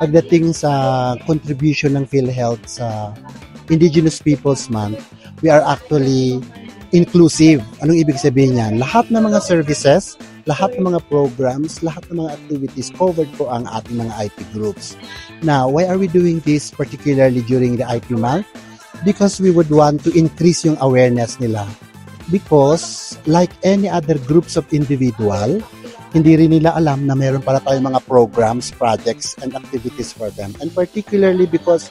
Pagdating sa contribution ng PhilHealth sa Indigenous Peoples Month, we are actually inclusive. Anong ibig sabihin niyan? Lahat ng mga services, lahat ng mga programs, lahat ng mga activities covered po ang ating mga IP groups. Now, why are we doing this particularly during the IP month? Because we would want to increase yung awareness nila. Because like any other groups of individual, hindi rin nila alam na meron pala tayong mga programs, projects, and activities for them. And particularly because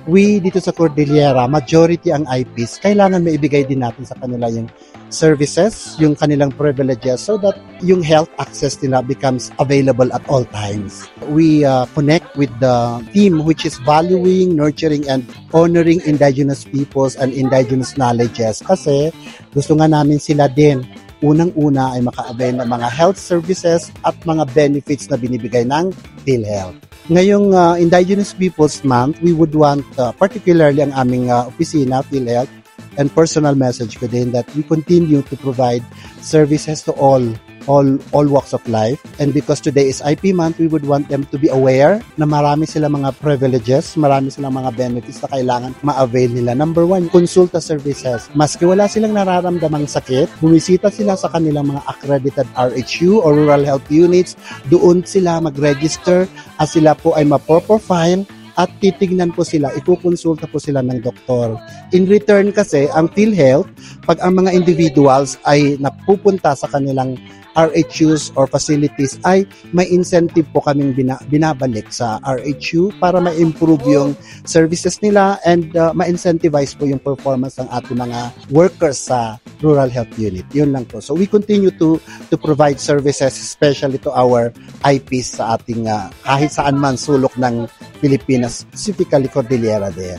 we dito sa Cordillera, majority ang IPs, kailangan maibigay din natin sa kanila yung services, yung kanilang privileges so that yung health access nila becomes available at all times. We connect with the team which is valuing, nurturing, and honoring indigenous peoples and indigenous knowledges kasi gusto nga namin sila din unang-una ay maka-avail ng mga health services at mga benefits na binibigay ng PhilHealth. Ngayong Indigenous Peoples Month, we would want, particularly ang aming opisina, PhilHealth, and personal message ko din that we continue to provide services to all walks of life. And because today is IP month, we would want them to be aware na marami silang mga privileges, marami silang mga benefits na kailangan ma-avail nila. Number one, konsulta services. Maski wala silang nararamdamang sakit, bumisita sila sa kanilang mga accredited RHU or rural health units, doon sila mag-register at sila po ay ma-profile at titignan po sila, ikukonsulta po sila ng doktor. In return kasi, ang PhilHealth, pag ang mga individuals ay napupunta sa kanilang RHUs or facilities ay may incentive po kaming binabalik sa RHU para ma-improve yung services nila and ma-incentivize po yung performance ng ating mga workers sa rural health unit. Yun lang po. So we continue to provide services especially to our IPs sa ating kahit saan man sulok ng Pilipinas, specifically Cordillera din.